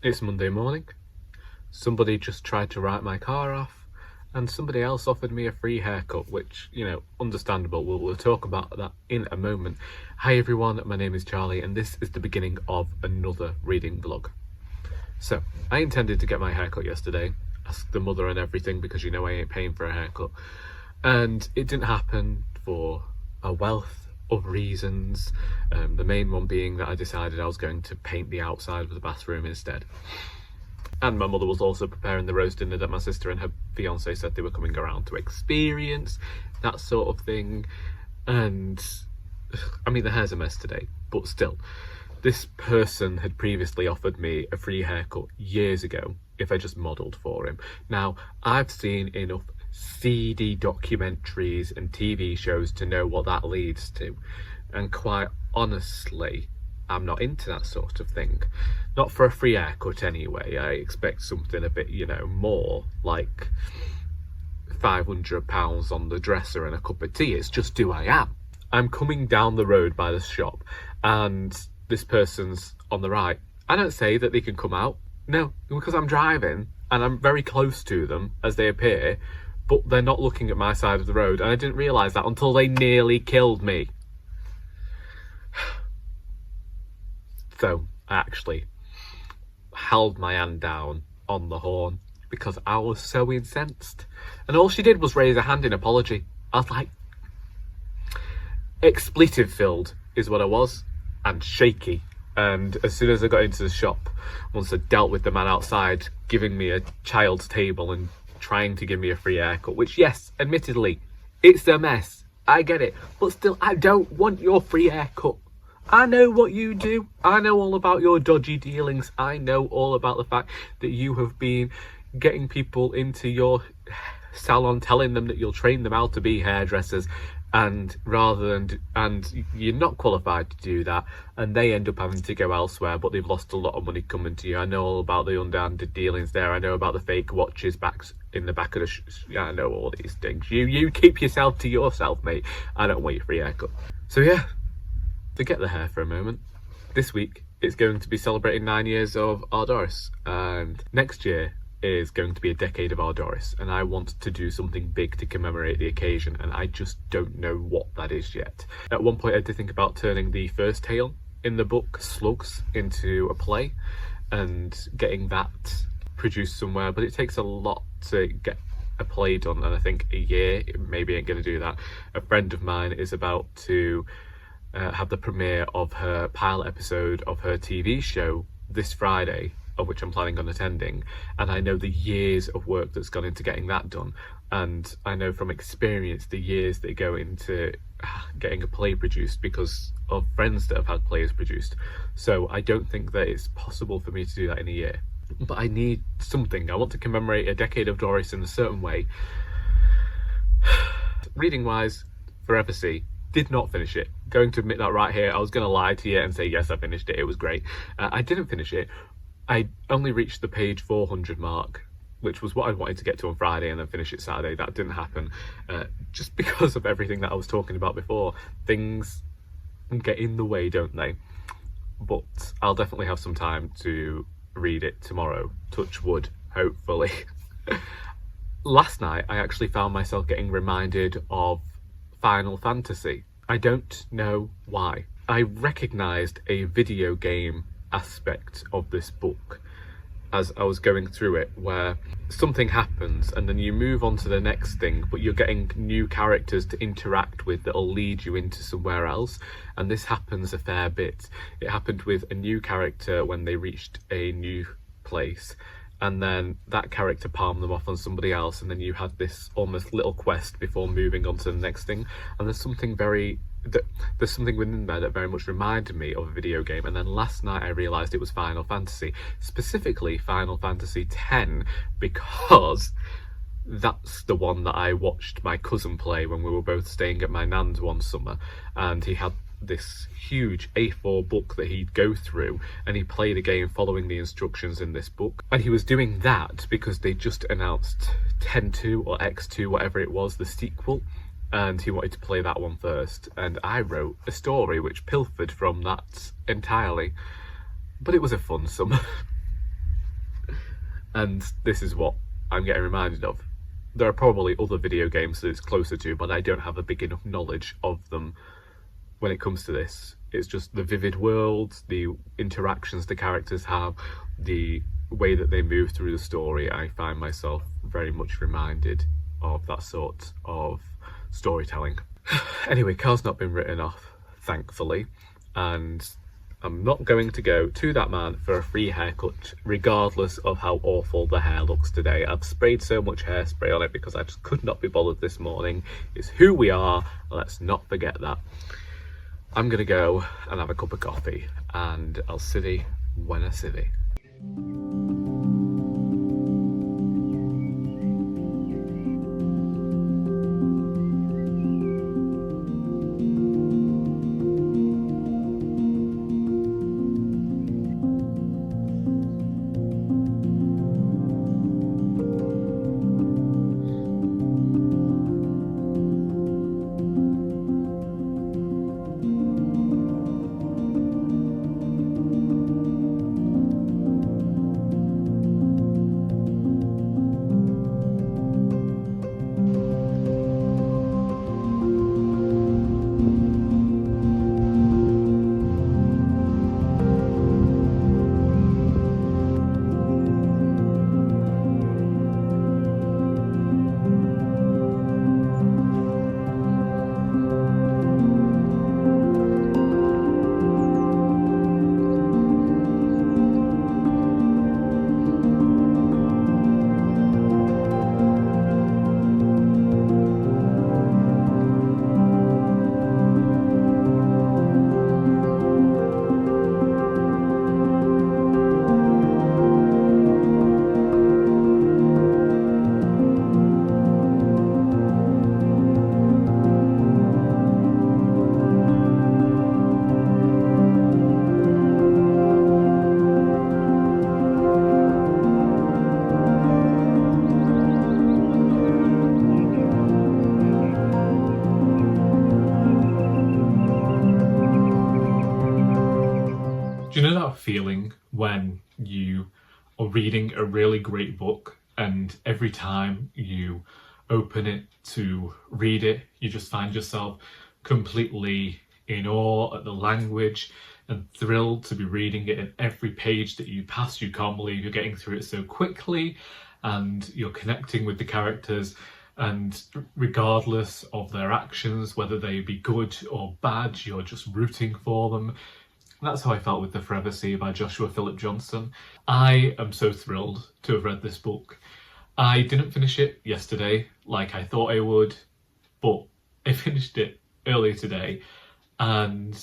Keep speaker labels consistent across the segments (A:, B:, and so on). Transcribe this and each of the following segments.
A: It's Monday morning. Somebody just tried to write my car off, and somebody else offered me a free haircut, which, understandable. We'll talk about that in a moment. Hi everyone, my name is Charlie, and this is the beginning of another reading vlog. So, I intended to get my haircut yesterday, ask the mother and everything, because I ain't paying for a haircut. And it didn't happen for a wealth of reasons, the main one being that I decided I was going to paint the outside of the bathroom instead. And my mother was also preparing the roast dinner that my sister and her fiance said they were coming around to experience, that sort of thing. And I mean, the hair's a mess today, but still, this person had previously offered me a free haircut years ago if I just modelled for him. Now, I've seen enough seedy documentaries and TV shows to know what that leads to, and quite honestly, I'm not into that sort of thing. Not for a free haircut anyway. I expect something a bit, more, like £500 on the dresser and a cup of tea. It's just who I am. I'm coming down the road by the shop and this person's on the right. I don't say that they can come out. No, because I'm driving and I'm very close to them as they appear, but they're not looking at my side of the road, and I didn't realise that until they nearly killed me. So I actually held my hand down on the horn because I was so incensed. And all she did was raise a hand in apology. I was like, expletive filled is what I was, and shaky. And as soon as I got into the shop, once I dealt with the man outside giving me a child's table and trying to give me a free haircut, which, yes, admittedly, it's a mess. I get it. But still, I don't want your free haircut. I know what you do. I know all about your dodgy dealings. I know all about the fact that you have been getting people into your salon, telling them that you'll train them how to be hairdressers, and you're not qualified to do that, and they end up having to go elsewhere, but they've lost a lot of money coming to you. I know all about the underhanded dealings there. I know about the fake watches in the back of the I know all these things. You keep yourself to yourself, mate. I don't want your free haircut. So yeah, forget the hair for a moment. This week it's going to be celebrating 9 years of Our Doris, and next year is going to be a decade of Our Doris, and I want to do something big to commemorate the occasion, and I just don't know what that is yet. At one point I did think about turning the first tale in the book, Slugs, into a play and getting that produced somewhere, but it takes a lot to get a play done, and I think a year maybe ain't going to do that. A friend of mine is about to have the premiere of her pilot episode of her TV show this Friday, of which I'm planning on attending, and I know the years of work that's gone into getting that done, and I know from experience the years that go into getting a play produced because of friends that have had plays produced. So I don't think that it's possible for me to do that in a year, but I need something. I want to commemorate a decade of Doris in a certain way. Reading wise, Forever Sea, did not finish it. Going to admit that right here. I was going to lie to you and say yes, I finished it, it was great. I didn't finish it. I only reached the page 400 mark, which was what I wanted to get to on Friday and then finish it Saturday. That didn't happen, just because of everything that I was talking about before. Things get in the way, don't they? But I'll definitely have some time to read it tomorrow, touch wood, hopefully. Last night I actually found myself getting reminded of Final Fantasy. I don't know why. I recognised a video game aspect of this book as I was going through it, where something happens and then you move on to the next thing, but you're getting new characters to interact with that'll lead you into somewhere else, and this happens a fair bit. It happened with a new character when they reached a new place, and then that character palmed them off on somebody else, and then you had this almost little quest before moving on to the next thing, and there's something within there that very much reminded me of a video game. And then last night I realised it was Final Fantasy, specifically Final Fantasy X, because that's the one that I watched my cousin play when we were both staying at my nan's one summer, and he had this huge A4 book that he'd go through, and he played a game following the instructions in this book. And he was doing that because they just announced 10-2 or X2, whatever it was, the sequel, and he wanted to play that one first, and I wrote a story which pilfered from that entirely. But it was a fun summer. And this is what I'm getting reminded of. There are probably other video games that it's closer to, but I don't have a big enough knowledge of them when it comes to this. It's just the vivid world, the interactions the characters have, the way that they move through the story. I find myself very much reminded of that sort of storytelling. Anyway, car's not been written off, thankfully, and I'm not going to go to that man for a free haircut, regardless of how awful the hair looks today. I've sprayed so much hairspray on it because I just could not be bothered this morning. It's who we are, let's not forget that. I'm gonna go and have a cup of coffee, and I'll civvy when I civvy. Do you know that feeling when you are reading a really great book and every time you open it to read it, you just find yourself completely in awe at the language and thrilled to be reading it, and every page that you pass, you can't believe you're getting through it so quickly and you're connecting with the characters, and regardless of their actions, whether they be good or bad, you're just rooting for them. That's how I felt with The Forever Sea by Joshua Phillip Johnson. I am so thrilled to have read this book. I didn't finish it yesterday like I thought I would, but I finished it earlier today, and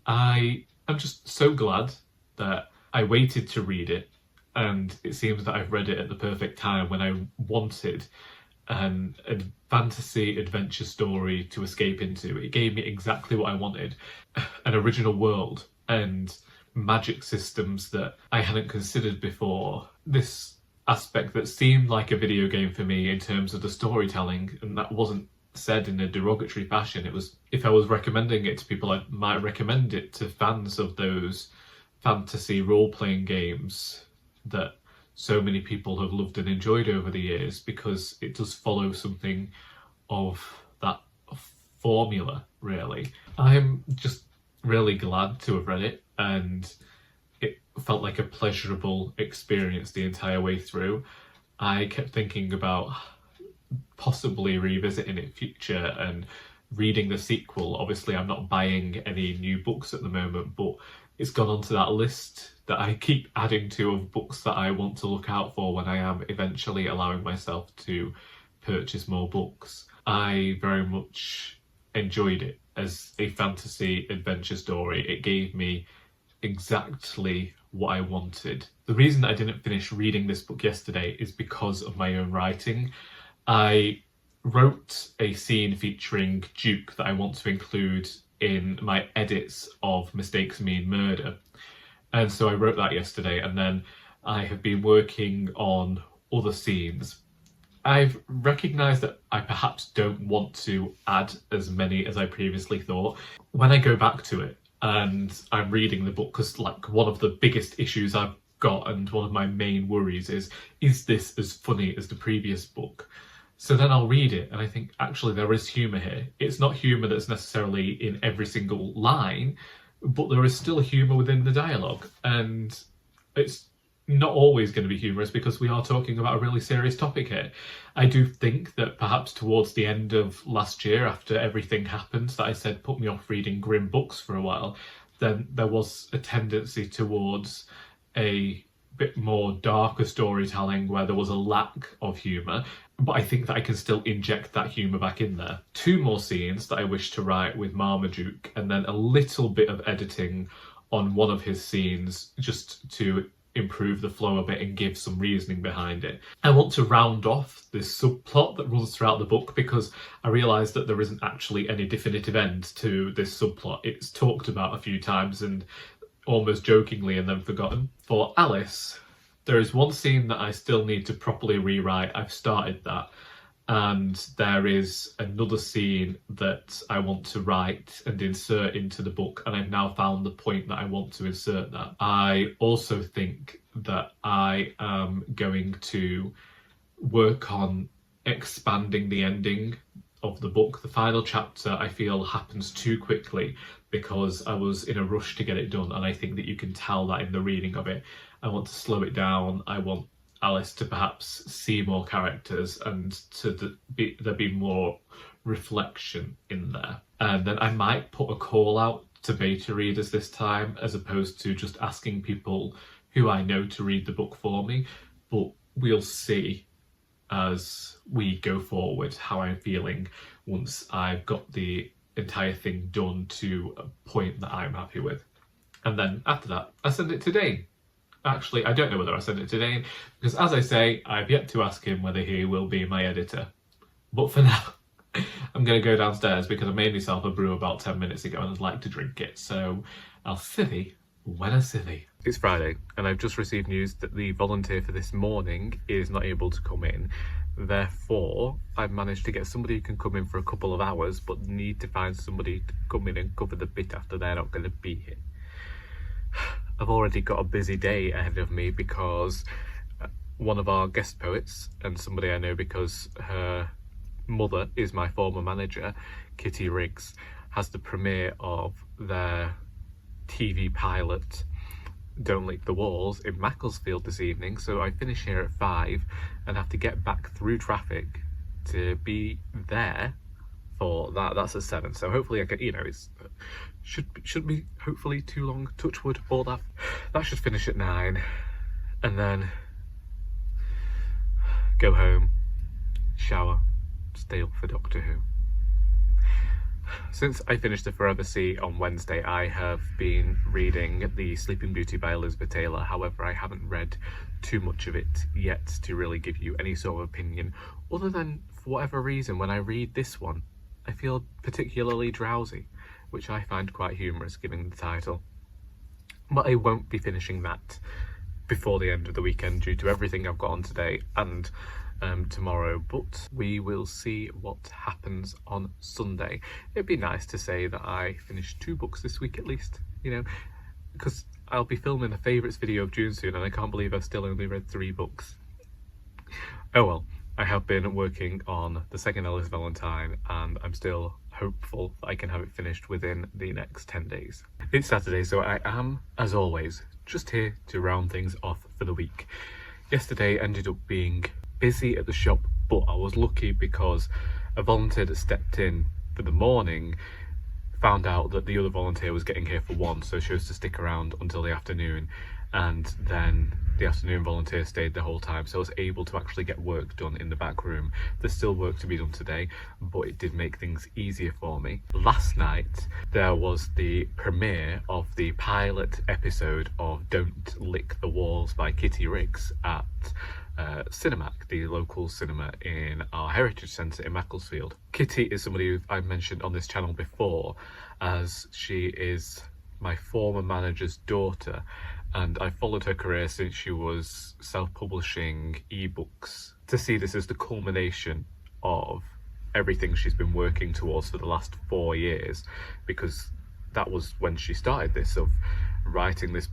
A: I am just so glad that I waited to read it, and it seems that I've read it at the perfect time when I wanted a fantasy adventure story to escape into. It gave me exactly what I wanted, an original world and magic systems that I hadn't considered before. This aspect that seemed like a video game for me in terms of the storytelling, and that wasn't said in a derogatory fashion. It was, if I was recommending it to people, I might recommend it to fans of those fantasy role-playing games that so many people have loved and enjoyed over the years, because it does follow something of that formula, really. I'm just really glad to have read it, and it felt like a pleasurable experience the entire way through. I kept thinking about possibly revisiting it in future and reading the sequel. Obviously, I'm not buying any new books at the moment, but it's gone onto that list that I keep adding to of books that I want to look out for when I am eventually allowing myself to purchase more books. I very much enjoyed it as a fantasy adventure story. It gave me exactly what I wanted. The reason that I didn't finish reading this book yesterday is because of my own writing. I wrote a scene featuring Duke that I want to include in my edits of Mistakes Mean Murder. And so I wrote that yesterday, and then I have been working on other scenes. I've recognised that I perhaps don't want to add as many as I previously thought. When I go back to it and I'm reading the book, because like one of the biggest issues I've got, and one of my main worries is this as funny as the previous book? So then I'll read it and I think, actually, there is humour here. It's not humour that's necessarily in every single line, but there is still humour within the dialogue. And it's not always going to be humorous because we are talking about a really serious topic here. I do think that perhaps towards the end of last year, after everything happened that I said put me off reading grim books for a while, then there was a tendency towards a bit more darker storytelling where there was a lack of humour, but I think that I can still inject that humour back in there. 2 more scenes that I wish to write with Marmaduke, and then a little bit of editing on one of his scenes just to improve the flow a bit and give some reasoning behind it. I want to round off this subplot that runs throughout the book because I realise that there isn't actually any definitive end to this subplot. It's talked about a few times and almost jokingly and then forgotten. For Alice, there is one scene that I still need to properly rewrite. I've started that. And there is another scene that I want to write and insert into the book, and I've now found the point that I want to insert that. I also think that I am going to work on expanding the ending of the book. The final chapter, I feel, happens too quickly because I was in a rush to get it done, and I think that you can tell that in the reading of it. I want to slow it down. I want Alice to perhaps see more characters and to there be more reflection in there. And then I might put a call out to beta readers this time, as opposed to just asking people who I know to read the book for me. But we'll see as we go forward how I'm feeling once I've got the entire thing done to a point that I'm happy with. And then after that, I send it to Dane. Actually, I don't know whether I send it to Dane, because as I say, I've yet to ask him whether he will be my editor. But for now, I'm going to go downstairs because I made myself a brew about 10 minutes ago and I'd like to drink it. So I'll civvy when I civvy. It's Friday and I've just received news that the volunteer for this morning is not able to come in. Therefore, I've managed to get somebody who can come in for a couple of hours, but need to find somebody to come in and cover the bit after they're not going to be here. I've already got a busy day ahead of me because one of our guest poets, and somebody I know because her mother is my former manager, Kitty Riggs, has the premiere of their TV pilot, Don't Lick the Walls, in Macclesfield this evening. So I finish here at 5 and have to get back through traffic to be there for that. That's at 7. So hopefully I can, it's should be hopefully too long, touch wood, all that. That should finish at 9 and then go home, shower, stay up for Doctor Who. Since I finished The Forever Sea on Wednesday, I have been reading The Sleeping Beauty by Elizabeth Taylor. However, I haven't read too much of it yet to really give you any sort of opinion, other than, for whatever reason, when I read this one, I feel particularly drowsy, which I find quite humorous given the title. But I won't be finishing that before the end of the weekend due to everything I've got on today and tomorrow, but we will see what happens on Sunday. It'd be nice to say that I finished 2 books this week at least, because I'll be filming a favourites video of June soon and I can't believe I've still only read 3 books. Oh well, I have been working on the second Ellis Valentine and I'm still hopeful that I can have it finished within the next 10 days. It's Saturday, so I am, as always, just here to round things off for the week. Yesterday ended up being busy at the shop, but I was lucky because a volunteer that stepped in for the morning found out that the other volunteer was getting here for 1, so chose to stick around until the afternoon, and then the afternoon volunteer stayed the whole time, so I was able to actually get work done in the back room. There's still work to be done today, but it did make things easier for me. Last night there was the premiere of the pilot episode of Don't Lick the Walls by Kitty Riggs at Cinemac, the local cinema in our heritage centre in Macclesfield. Kitty is somebody who I've mentioned on this channel before, as she is my former manager's daughter, and I followed her career since she was self-publishing ebooks. To see this as the culmination of everything she's been working towards for the last 4 years, because that was when she started this, of writing this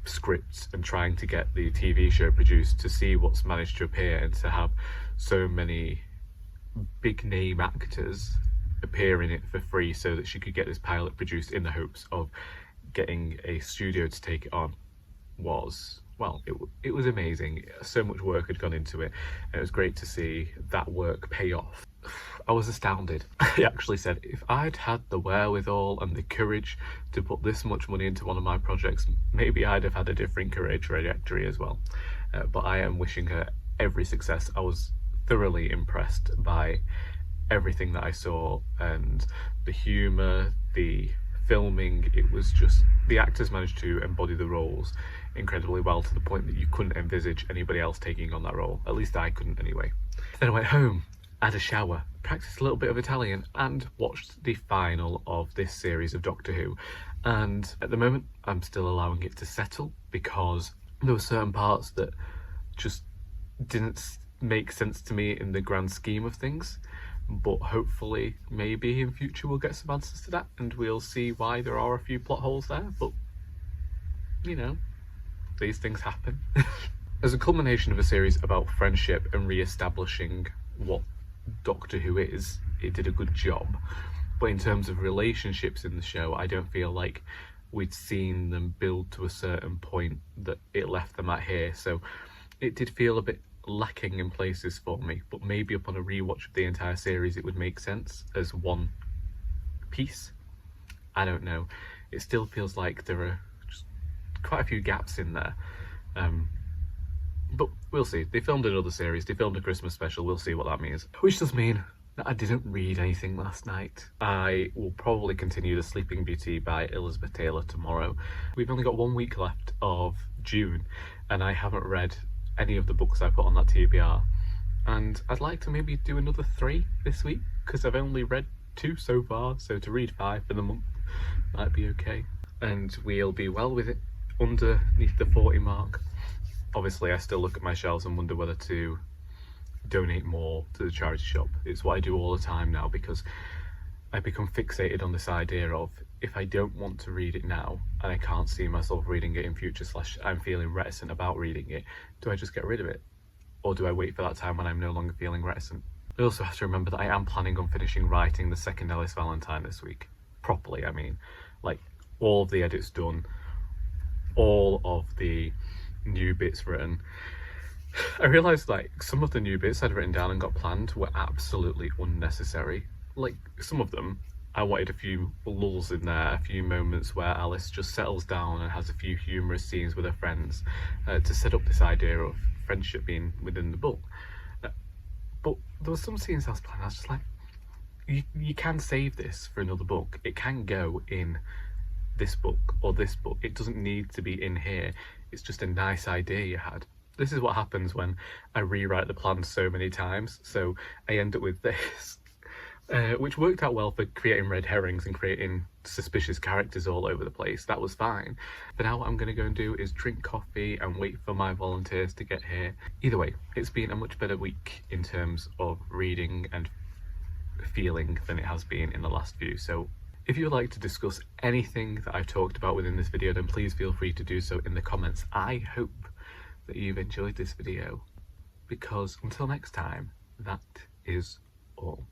A: scripts and trying to get the TV show produced, to see what's managed to appear and to have so many big name actors appear in it for free so that she could get this pilot produced in the hopes of getting a studio to take it on was, well, it was amazing. So much work had gone into it, and it was great to see that work pay off. I was astounded. I actually said, if I'd had the wherewithal and the courage to put this much money into one of my projects, maybe I'd have had a different career trajectory as well. But I am wishing her every success. I was thoroughly impressed by everything that I saw, and the humour, the filming. It was just, the actors managed to embody the roles incredibly well, to the point that you couldn't envisage anybody else taking on that role. At least I couldn't anyway. Then I went home, had a shower, practiced a little bit of Italian, and watched the final of this series of Doctor Who. And at the moment I'm still allowing it to settle, because there were certain parts that just didn't make sense to me in the grand scheme of things. But hopefully, maybe in future we'll get some answers to that, and we'll see why there are a few plot holes there. But, you know, these things happen. As a culmination of a series about friendship and re-establishing what Doctor Who is, it did a good job. But in terms of relationships in the show, I don't feel like we'd seen them build to a certain point that it left them at here. So it did feel a bit lacking in places for me, but maybe upon a rewatch of the entire series it would make sense as one piece. I don't know. It still feels like there are just quite a few gaps in there. But we'll see. They filmed another series, they filmed a Christmas special, we'll see what that means. Which does mean that I didn't read anything last night. I will probably continue The Sleeping Beauty by Elizabeth Taylor tomorrow. We've only got 1 week left of June, and I haven't read any of the books I put on that TBR, and I'd like to maybe do another 3 this week, because I've only read 2 so far, so to read 5 for the month might be okay, and we'll be well with it underneath the 40 mark. Obviously I still look at my shelves and wonder whether to donate more to the charity shop. It's what I do all the time now, because I become fixated on this idea of, if I don't want to read it now and I can't see myself reading it in future, / I'm feeling reticent about reading it, do I just get rid of it? Or do I wait for that time when I'm no longer feeling reticent? I also have to remember that I am planning on finishing writing the second Ellis Valentine this week. Properly, I mean. Like, all of the edits done, all of the new bits written. I realised, like, some of the new bits I'd written down and got planned were absolutely unnecessary. Like, some of them, I wanted a few lulls in there, a few moments where Alice just settles down and has a few humorous scenes with her friends to set up this idea of friendship being within the book. But there were some scenes I was planning, I was just like, you can save this for another book. It can go in this book or this book. It doesn't need to be in here. It's just a nice idea you had. This is what happens when I rewrite the plan so many times. So I end up with this. Which worked out well for creating red herrings and creating suspicious characters all over the place. That was fine. But now what I'm going to go and do is drink coffee and wait for my volunteers to get here. Either way, it's been a much better week in terms of reading and feeling than it has been in the last few. So if you would like to discuss anything that I've talked about within this video, then please feel free to do so in the comments. I hope that you've enjoyed this video, because until next time, that is all.